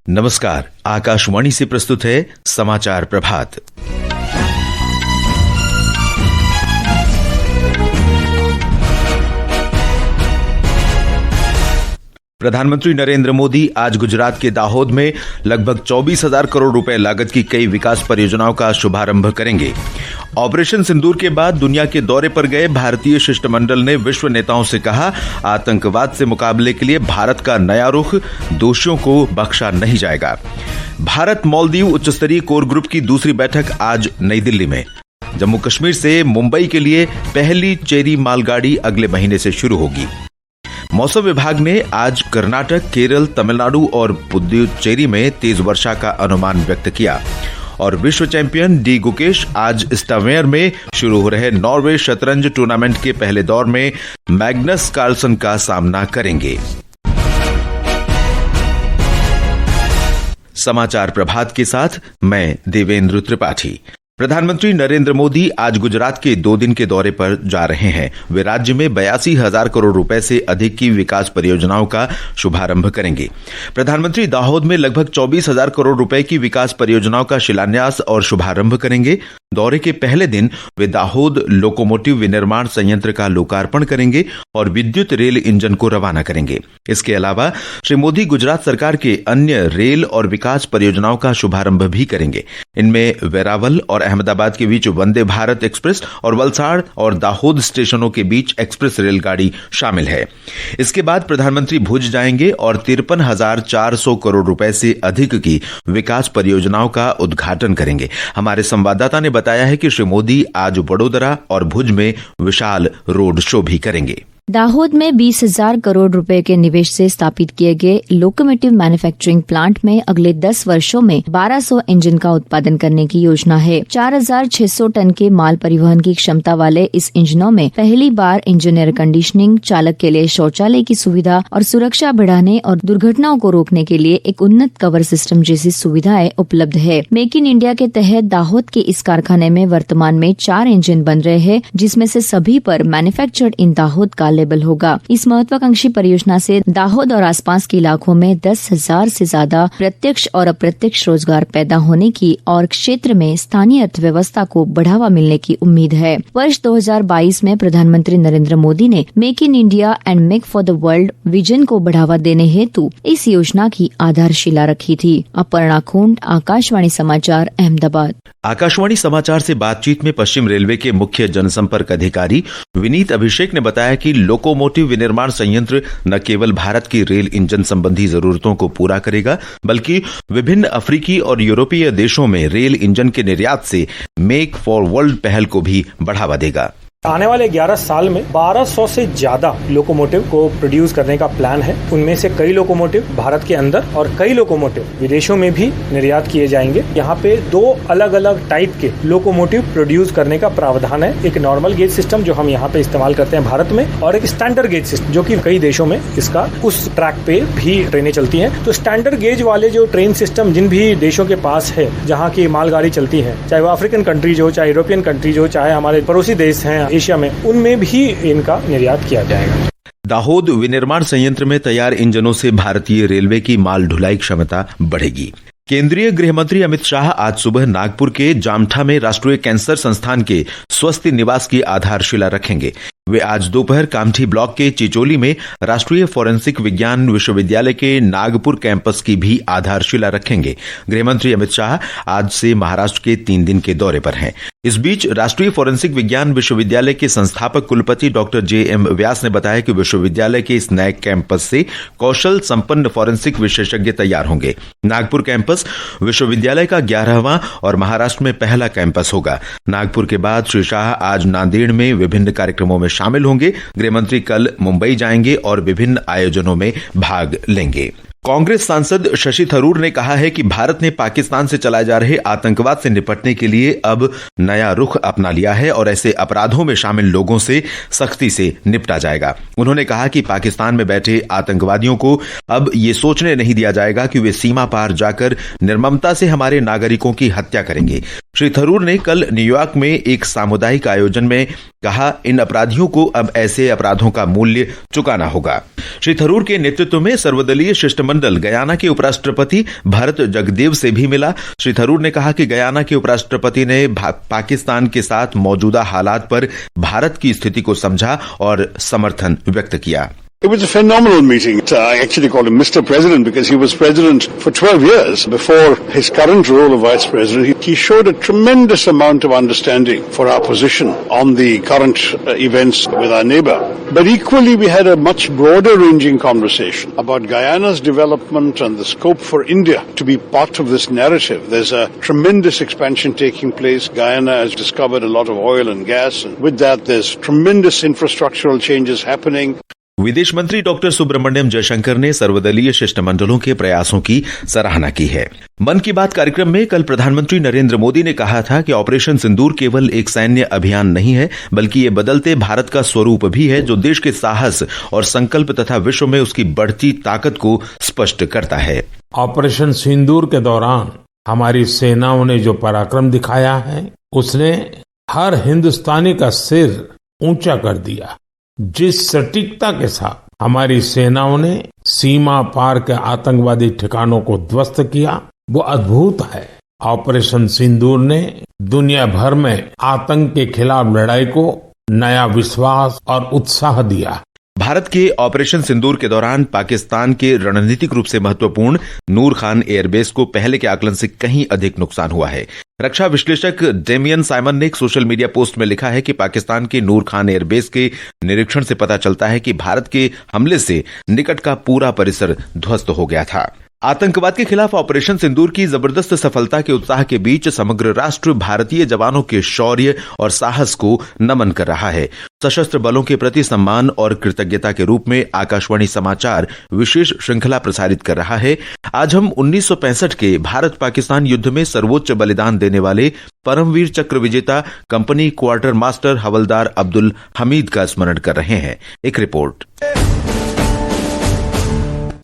नमस्कार, आकाशवाणी से प्रस्तुत है समाचार प्रभात। प्रधानमंत्री नरेंद्र मोदी आज गुजरात के दाहोद में लगभग 24,000 करोड़ रुपए लागत की कई विकास परियोजनाओं का शुभारंभ करेंगे। ऑपरेशन सिंदूर के बाद दुनिया के दौरे पर गए भारतीय शिष्टमंडल ने विश्व नेताओं से कहा, आतंकवाद से मुकाबले के लिए भारत का नया रुख, दोषियों को बख्शा नहीं जाएगा। भारत मालदीव उच्च स्तरीय कोर ग्रुप की दूसरी बैठक आज नई दिल्ली में। जम्मू कश्मीर से मुंबई के लिए पहली चेरी मालगाड़ी अगले महीने से शुरू होगी। मौसम विभाग ने आज कर्नाटक, केरल, तमिलनाडु और पुदुचेरी में तेज वर्षा का अनुमान व्यक्त किया। और विश्व चैंपियन डी गुकेश आज स्टावेयर में शुरू हो रहे नॉर्वे शतरंज टूर्नामेंट के पहले दौर में मैग्नस कार्लसन का सामना करेंगे। समाचार प्रभात के साथ मैं देवेंद्र त्रिपाठी। प्रधानमंत्री नरेंद्र मोदी आज गुजरात के 2 दिन के दौरे पर जा रहे हैं। वे राज्य में 82,000 करोड़ रुपए से अधिक की विकास परियोजनाओं का शुभारंभ करेंगे। प्रधानमंत्री दाहोद में लगभग 24,000 करोड़ रुपए की विकास परियोजनाओं का शिलान्यास और शुभारंभ करेंगे। दौरे के पहले दिन वे दाहोद लोकोमोटिव विनिर्माण संयंत्र का लोकार्पण करेंगे और विद्युत रेल इंजन को रवाना करेंगे। इसके अलावा श्री मोदी गुजरात सरकार के अन्य रेल और विकास परियोजनाओं का शुभारंभ भी करेंगे। इनमें वेरावल और अहमदाबाद के बीच वंदे भारत एक्सप्रेस और वलसाड़ और दाहोद स्टेशनों के बीच एक्सप्रेस रेलगाड़ी शामिल है। इसके बाद प्रधानमंत्री भुज जाएंगे और 53,400 करोड़ रुपए से अधिक की विकास परियोजनाओं का उद्घाटन करेंगे। हमारे संवाददाता ने बताया है कि श्री मोदी आज वडोदरा और भुज में विशाल रोड शो भी करेंगे। दाहोद में 20,000 करोड़ रुपए के निवेश से स्थापित किए गए लोकोमोटिव मैन्युफैक्चरिंग प्लांट में अगले 10 वर्षों में 1200 इंजन का उत्पादन करने की योजना है। 4,600 टन के माल परिवहन की क्षमता वाले इस इंजनों में पहली बार इंजन एयर कंडीशनिंग, चालक के लिए शौचालय की सुविधा और सुरक्षा बढ़ाने और दुर्घटनाओं को रोकने के लिए एक उन्नत कवर सिस्टम जैसी सुविधाएं उपलब्ध है। मेक इन इंडिया के तहत दाहोद के इस कारखाने में वर्तमान में 4 इंजन बन रहे हैं, जिसमें से सभी पर मैन्युफैक्चर्ड इन दाहोद का लेबल होगा। इस महत्वाकांक्षी परियोजना से दाहोद और आसपास के इलाकों में 10,000 से ज्यादा प्रत्यक्ष और अप्रत्यक्ष रोजगार पैदा होने की और क्षेत्र में स्थानीय अर्थव्यवस्था को बढ़ावा मिलने की उम्मीद है। वर्ष 2022 में प्रधानमंत्री नरेंद्र मोदी ने make in India and make for the world vision को बढ़ावा देने हेतु इस योजना की आधारशिला रखी थी। अपर्णा खोंड, आकाशवाणी समाचार, अहमदाबाद। आकाशवाणी समाचार से बातचीत में पश्चिम रेलवे के मुख्य जनसंपर्क अधिकारी विनीत अभिषेक ने बताया कि लोकोमोटिव विनिर्माण संयंत्र न केवल भारत की रेल इंजन संबंधी जरूरतों को पूरा करेगा, बल्कि विभिन्न अफ्रीकी और यूरोपीय देशों में रेल इंजन के निर्यात से मेक फॉर वर्ल्ड पहल को भी बढ़ावा देगा। आने वाले 11 साल में 1200 से ज्यादा लोकोमोटिव को प्रोड्यूस करने का प्लान है। उनमें से कई लोकोमोटिव भारत के अंदर और कई लोकोमोटिव विदेशों में भी निर्यात किए जाएंगे। यहाँ पे 2 अलग अलग टाइप के लोकोमोटिव प्रोड्यूस करने का प्रावधान है। एक नॉर्मल गेज सिस्टम जो हम यहाँ पे इस्तेमाल करते हैं भारत में, और एक स्टैंडर्ड गेज सिस्टम जो कि कई देशों में इसका उस ट्रैक पे भी ट्रेनें चलती हैं। तो स्टैंडर्ड गेज वाले जो ट्रेन सिस्टम जिन भी देशों के पास है, जहाँ की मालगाड़ी चलती है, चाहे वो अफ्रीकन कंट्रीज हो, चाहे यूरोपियन कंट्रीज हो, चाहे हमारे पड़ोसी देश हैं एशिया में, उनमें भी इनका निर्यात किया जाएगा। दाहोद विनिर्माण संयंत्र में तैयार इंजनों से भारतीय रेलवे की माल ढुलाई क्षमता बढ़ेगी। केंद्रीय गृह मंत्री अमित शाह आज सुबह नागपुर के जामठा में राष्ट्रीय कैंसर संस्थान के स्वस्थ निवास की आधारशिला रखेंगे। वे आज दोपहर कामठी ब्लॉक के चिचोली में राष्ट्रीय फोरेंसिक विज्ञान विश्वविद्यालय के नागपुर कैंपस की भी आधारशिला रखेंगे। गृहमंत्री अमित शाह आज से महाराष्ट्र के 3 दिन के दौरे पर हैं। इस बीच राष्ट्रीय फोरेंसिक विज्ञान विश्वविद्यालय के संस्थापक कुलपति डॉक्टर जे.एम. व्यास ने बताया कि विश्वविद्यालय के इस नए कैंपस से कौशल संपन्न फोरेंसिक विशेषज्ञ तैयार होंगे। नागपुर कैंपस विश्वविद्यालय का 11वां और महाराष्ट्र में पहला कैंपस होगा। नागपुर के बाद श्री शाह आज नांदेड़ में विभिन्न कार्यक्रमों में शामिल होंगे। गृहमंत्री कल मुंबई जाएंगे और विभिन्न आयोजनों में भाग लेंगे। कांग्रेस सांसद शशि थरूर ने कहा है कि भारत ने पाकिस्तान से चलाए जा रहे आतंकवाद से निपटने के लिए अब नया रुख अपना लिया है और ऐसे अपराधों में शामिल लोगों से सख्ती से निपटा जाएगा। उन्होंने कहा कि पाकिस्तान में बैठे आतंकवादियों को अब ये सोचने नहीं दिया जाएगा कि वे सीमा पार जाकर निर्ममता से हमारे नागरिकों की हत्या करेंगे। श्री थरूर ने कल न्यूयॉर्क में एक सामुदायिक आयोजन में कहा, इन अपराधियों को अब ऐसे अपराधों का मूल्य चुकाना होगा। श्री थरूर के नेतृत्व में सर्वदलीय शिष्टमंडल गयाना के उपराष्ट्रपति भरत जगदेव से भी मिला। श्री थरूर ने कहा कि गयाना के उपराष्ट्रपति ने पाकिस्तान के साथ मौजूदा हालात पर भारत की स्थिति को समझा और समर्थन व्यक्त किया। It was a phenomenal meeting. I actually called him Mr. President because he was president for 12 years before his current role of vice president. He showed a tremendous amount of understanding for our position on the current events with our neighbor. But equally, we had a much broader ranging conversation about Guyana's development and the scope for India to be part of this narrative. There's a tremendous expansion taking place. Guyana has discovered a lot of oil and gas, and with that, there's tremendous infrastructural changes happening. विदेश मंत्री doctor Subramaniam Jaishankar ने सर्वदलीय शिष्टमंडलों के प्रयासों की सराहना की है। मन की बात कार्यक्रम में कल प्रधानमंत्री नरेंद्र मोदी ने कहा था कि ऑपरेशन सिंदूर केवल एक सैन्य अभियान नहीं है, बल्कि ये बदलते भारत का स्वरूप भी है, जो देश के साहस और संकल्प तथा विश्व में उसकी बढ़ती ताकत को स्पष्ट करता है। ऑपरेशन सिंदूर के दौरान हमारी सेनाओं ने जो पराक्रम दिखाया है, उसने हर हिंदुस्तानी का सिर ऊंचा कर दिया। जिस सटीकता के साथ हमारी सेनाओं ने सीमा पार के आतंकवादी ठिकानों को ध्वस्त किया, वो अद्भुत है। ऑपरेशन सिंदूर ने दुनिया भर में आतंक के खिलाफ लड़ाई को नया विश्वास और उत्साह दिया। भारत के ऑपरेशन सिंदूर के दौरान पाकिस्तान के रणनीतिक रूप से महत्वपूर्ण नूर खान एयरबेस को पहले के आकलन से कहीं अधिक नुकसान हुआ है। रक्षा विश्लेषक डेमियन साइमन ने एक सोशल मीडिया पोस्ट में लिखा है कि पाकिस्तान के नूर खान एयरबेस के निरीक्षण से पता चलता है कि भारत के हमले से निकट का पूरा परिसर ध्वस्त हो गया था। आतंकवाद के खिलाफ ऑपरेशन सिंदूर की जबरदस्त सफलता के उत्साह के बीच समग्र राष्ट्र भारतीय जवानों के शौर्य और साहस को नमन कर रहा है। सशस्त्र बलों के प्रति सम्मान और कृतज्ञता के रूप में आकाशवाणी समाचार विशेष श्रृंखला प्रसारित कर रहा है। आज हम 1965 के भारत पाकिस्तान युद्ध में सर्वोच्च बलिदान देने वाले परमवीर चक्र विजेता कंपनी क्वार्टर मास्टर हवलदार अब्दुल हमीद का स्मरण कर रहे हैं। एक रिपोर्ट।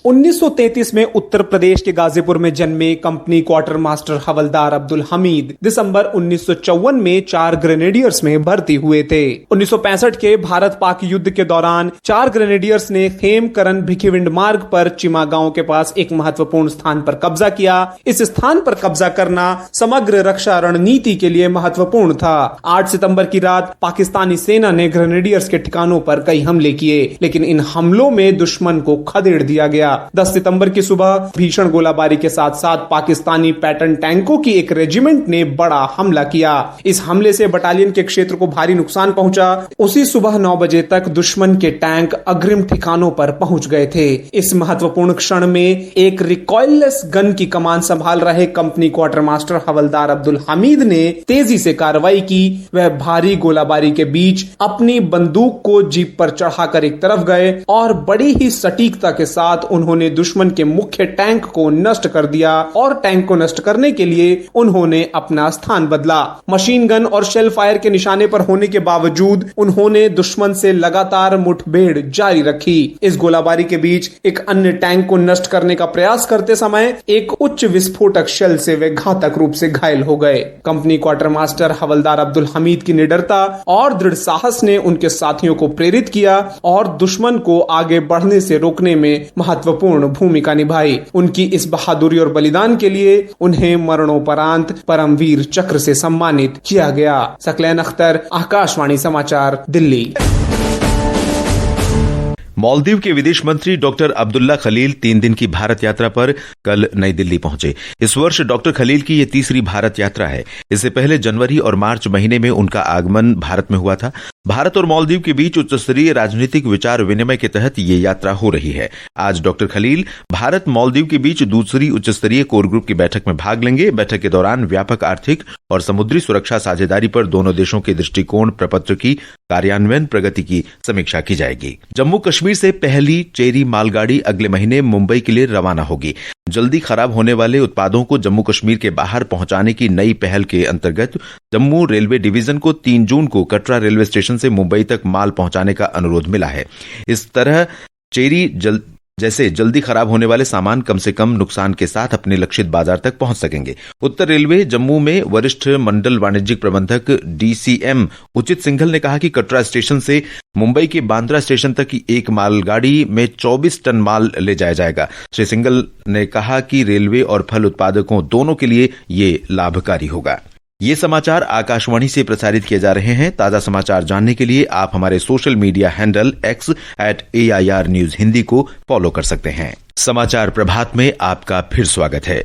1933 में उत्तर प्रदेश के गाजीपुर में जन्मे कंपनी क्वार्टर मास्टर हवलदार अब्दुल हमीद दिसंबर 1954 में 4 ग्रेनेडियर्स में भर्ती हुए थे। 1965 के भारत पाक युद्ध के दौरान 4 ग्रेनेडियर्स ने खेमकरन भिखीविंड मार्ग पर चिमा गांव के पास एक महत्वपूर्ण स्थान पर कब्जा किया। इस स्थान पर कब्जा करना समग्र रक्षा रणनीति के लिए महत्वपूर्ण था। 8 सितंबर की रात पाकिस्तानी सेना ने ग्रेनेडियर्स के ठिकानों पर कई हमले किए, लेकिन इन हमलों में दुश्मन को खदेड़ दिया गया। 10 सितंबर की सुबह भीषण गोलाबारी के साथ साथ पाकिस्तानी पैटर्न टैंकों की एक रेजिमेंट ने बड़ा हमला किया। इस हमले से बटालियन के क्षेत्र को भारी नुकसान पहुंचा। उसी सुबह 9 बजे तक दुश्मन के टैंक अग्रिम ठिकानों पर पहुंच गए थे। इस महत्वपूर्ण क्षण में एक रिकॉइललेस गन की कमान संभाल रहे कंपनी क्वार्टर मास्टर हवलदार अब्दुल हमीद ने तेजी से कार्रवाई की। वह भारी गोलाबारी के बीच अपनी बंदूक को जीप पर चढ़ाकर एक तरफ गए और बड़ी ही सटीकता के साथ उन्होंने दुश्मन के मुख्य टैंक को नष्ट कर दिया और टैंक को नष्ट करने के लिए उन्होंने अपना स्थान बदला। मशीन गन और शेल फायर के निशाने पर होने के बावजूद उन्होंने दुश्मन से लगातार मुठभेड़ जारी रखी। इस गोलाबारी के बीच एक अन्य टैंक को नष्ट करने का प्रयास करते समय एक उच्च विस्फोटक शेल से वे घातक रूप से घायल हो गए। कंपनी क्वार्टर मास्टर हवलदार अब्दुल हमीद की निडरता और दृढ़ साहस ने उनके साथियों को प्रेरित किया और दुश्मन को आगे बढ़ने से रोकने में महत्वपूर्ण भूमिका निभाई। उनकी इस बहादुरी और बलिदान के लिए उन्हें मरणोपरांत परमवीर चक्र से सम्मानित किया गया। सकलैन अख्तर, आकाशवाणी समाचार, दिल्ली। मालदीव के विदेश मंत्री डॉक्टर अब्दुल्ला खलील 3 दिन की भारत यात्रा पर कल नई दिल्ली पहुंचे। इस वर्ष डॉक्टर खलील की ये तीसरी भारत यात्रा है। इससे पहले जनवरी और मार्च महीने में उनका आगमन भारत में हुआ था। भारत और मालदीव के बीच उच्च स्तरीय राजनीतिक विचार विनिमय के तहत ये यात्रा हो रही है। आज डॉक्टर खलील भारत मालदीव के बीच दूसरी उच्च स्तरीय कोर ग्रुप की बैठक में भाग लेंगे। बैठक के दौरान व्यापक आर्थिक और समुद्री सुरक्षा साझेदारी पर दोनों देशों के दृष्टिकोण प्रपत्र की कार्यान्वयन प्रगति की समीक्षा की जाएगी। जम्मू कश्मीर से पहली चेरी मालगाड़ी अगले महीने मुंबई के लिए रवाना होगी। जल्दी खराब होने वाले उत्पादों को जम्मू कश्मीर के बाहर पहुंचाने की नई पहल के अंतर्गत जम्मू रेलवे डिवीजन को 3 जून को कटरा रेलवे स्टेशन से मुंबई तक माल पहुंचाने का अनुरोध मिला है। इस तरह चेरी जैसे जल्दी खराब होने वाले सामान कम से कम नुकसान के साथ अपने लक्षित बाजार तक पहुंच सकेंगे। उत्तर रेलवे जम्मू में वरिष्ठ मंडल वाणिज्यिक प्रबंधक DCM उचित सिंघल ने कहा कि कटरा स्टेशन से मुंबई के बांद्रा स्टेशन तक की एक मालगाड़ी में 24 टन माल ले जाया जाएगा। श्री सिंघल ने कहा कि रेलवे और फल उत्पादकों दोनों के लिए ये लाभकारी होगा। ये समाचार आकाशवाणी से प्रसारित किए जा रहे हैं। ताजा समाचार जानने के लिए आप हमारे social media handle X @AIR News Hindi को फॉलो कर सकते हैं। समाचार प्रभात में आपका फिर स्वागत है।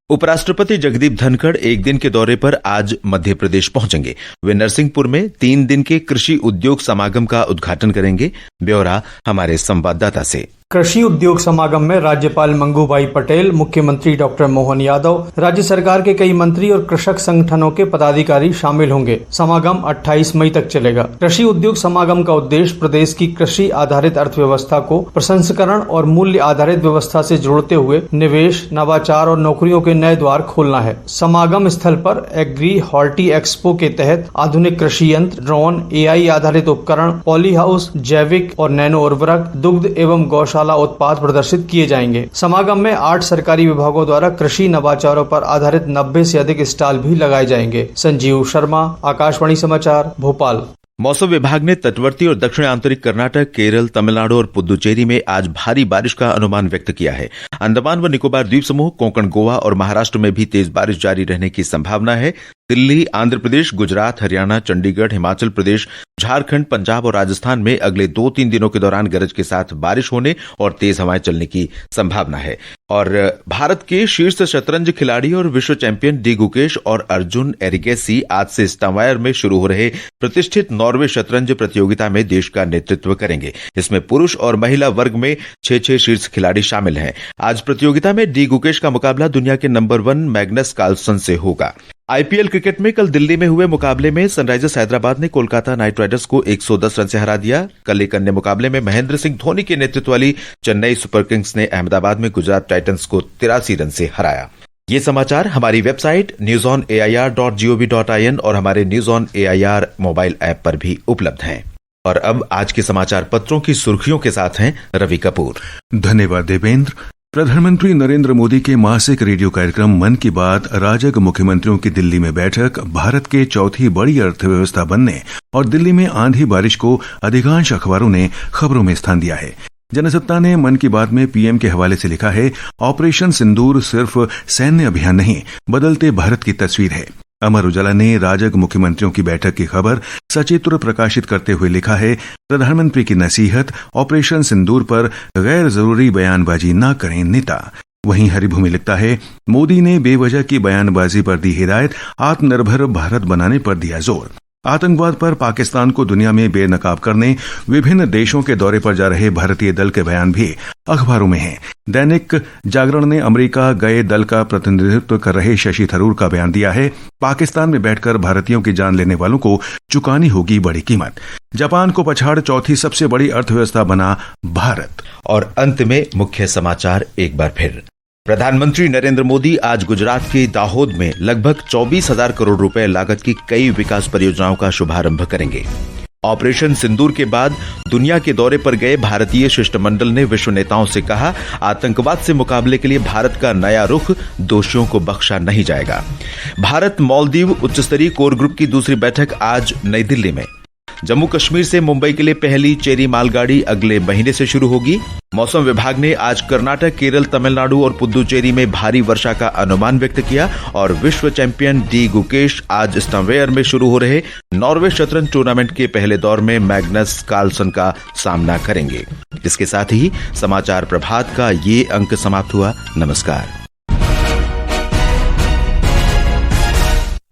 उपराष्ट्रपति जगदीप धनखड़ एक दिन के दौरे पर आज मध्य प्रदेश पहुंचेंगे। वे नरसिंहपुर में 3 दिन के कृषि उद्योग समागम का उद्घाटन करेंगे। ब्यौरा हमारे संवाददाता से। कृषि उद्योग समागम में राज्यपाल मंगूभाई पटेल, मुख्यमंत्री डॉक्टर मोहन यादव, राज्य सरकार के कई मंत्री और कृषक संगठनों के पदाधिकारी शामिल होंगे। समागम 28 मई तक चलेगा। कृषि उद्योग समागम का उद्देश्य प्रदेश की कृषि आधारित अर्थव्यवस्था को प्रसंस्करण और मूल्य आधारित व्यवस्था से जोड़ते हुए निवेश, नवाचार और नौकरियों के नए द्वार खोलना है। समागम स्थल पर एग्री हॉर्टी एक्सपो के तहत आधुनिक कृषि यंत्र, ड्रोन, AI आधारित उपकरण, पॉली हाउस, जैविक और नैनो उर्वरक, दुग्ध एवं गौशाला उत्पाद प्रदर्शित किए जाएंगे। समागम में 8 सरकारी विभागों द्वारा कृषि नवाचारों पर आधारित 90 से अधिक स्टॉल भी लगाए जाएंगे। संजीव शर्मा, आकाशवाणी समाचार, भोपाल। मौसम विभाग ने तटवर्ती और दक्षिण आंतरिक कर्नाटक, केरल, तमिलनाडु और पुदुचेरी में आज भारी बारिश का अनुमान व्यक्त किया है। अंडमान व निकोबार द्वीप समूह, कोंकण, गोवा और महाराष्ट्र में भी तेज बारिश जारी रहने की संभावना है। दिल्ली, आंध्र प्रदेश, गुजरात, हरियाणा, चंडीगढ़, हिमाचल प्रदेश, झारखंड, पंजाब और राजस्थान में अगले 2-3 दिनों के दौरान गरज के साथ बारिश होने और तेज हवाएं चलने की संभावना है। और भारत के शीर्ष शतरंज खिलाड़ी और विश्व चैंपियन डी गुकेश और अर्जुन एरिगेसी आज से स्टावायर में शुरू हो रहे प्रतिष्ठित नॉर्वे शतरंज प्रतियोगिता में देश का नेतृत्व करेंगे। इसमें पुरुष और महिला वर्ग में 6 शीर्ष खिलाड़ी शामिल हैं। आज प्रतियोगिता में डी गुकेश का मुकाबला दुनिया के नंबर 1 मैग्नस कार्लसन से होगा। IPL क्रिकेट में कल दिल्ली में हुए मुकाबले में सनराइजर्स हैदराबाद ने कोलकाता नाइट राइडर्स को 110 रन से हरा दिया। कल एक अन्य मुकाबले में महेंद्र सिंह धोनी के नेतृत्व वाली चेन्नई सुपर किंग्स ने अहमदाबाद में गुजरात टाइटंस को 83 रन से हराया। ये समाचार हमारी वेबसाइट newsonair.gov.in और हमारे news on AIR mobile app पर भी उपलब्ध हैं। और अब आज के समाचार पत्रों की सुर्खियों के साथ हैं रवि कपूर। धन्यवाद देवेंद्र। प्रधानमंत्री नरेंद्र मोदी के मासिक रेडियो कार्यक्रम मन की बात राजग मुख्यमंत्रियों की दिल्ली में बैठक भारत के चौथी बड़ी अर्थव्यवस्था बनने और दिल्ली में आंधी बारिश को अधिकांश अखबारों ने खबरों में स्थान दिया है। जनसत्ता ने मन की बात में पीएम के हवाले से लिखा है, ऑपरेशन सिंदूर सिर्फ सैन्य अभियान नहीं, बदलते भारत की तस्वीर है। अमर उजाला ने राजग मुख्यमंत्रियों की बैठक की खबर सचित्र प्रकाशित करते हुए लिखा है, प्रधानमंत्री की नसीहत, ऑपरेशन सिंदूर पर गैर जरूरी बयानबाजी न करें नेता। वहीं हरिभूमि लिखता है, मोदी ने बेवजह की बयानबाजी पर दी हिदायत, आत्मनिर्भर भारत बनाने पर दिया जोर। आतंकवाद पर पाकिस्तान को दुनिया में बेनकाब करने विभिन्न देशों के दौरे पर जा रहे भारतीय दल के बयान भी अखबारों में हैं। दैनिक जागरण ने अमेरिका गए दल का प्रतिनिधित्व कर रहे शशि थरूर का बयान दिया है, पाकिस्तान में बैठकर भारतीयों की जान लेने वालों को चुकानी होगी बड़ी कीमत। जापान को पछाड़ चौथी सबसे बड़ी अर्थव्यवस्था बना भारत। और अंत में मुख्य समाचार एक बार फिर। प्रधानमंत्री नरेंद्र मोदी आज गुजरात के दाहोद में लगभग 24,000 करोड़ रुपए लागत की कई विकास परियोजनाओं का शुभारंभ करेंगे। ऑपरेशन सिंदूर के बाद दुनिया के दौरे पर गए भारतीय शिष्टमंडल ने विश्व नेताओं से कहा, आतंकवाद से मुकाबले के लिए भारत का नया रुख, दोषियों को बख्शा नहीं जाएगा। भारत मालदीव उच्च स्तरीय कोर ग्रुप की दूसरी बैठक आज नई दिल्ली में। जम्मू कश्मीर से मुंबई के लिए पहली चेरी मालगाड़ी अगले महीने से शुरू होगी। मौसम विभाग ने आज कर्नाटक, केरल, तमिलनाडु और पुदुचेरी में भारी वर्षा का अनुमान व्यक्त किया। और विश्व चैंपियन डी गुकेश आज स्टावेयर में शुरू हो रहे नॉर्वे शतरंज टूर्नामेंट के पहले दौर में मैग्नस कार्लसन का सामना करेंगे। इसके साथ ही समाचार प्रभात का ये अंक समाप्त हुआ। नमस्कार।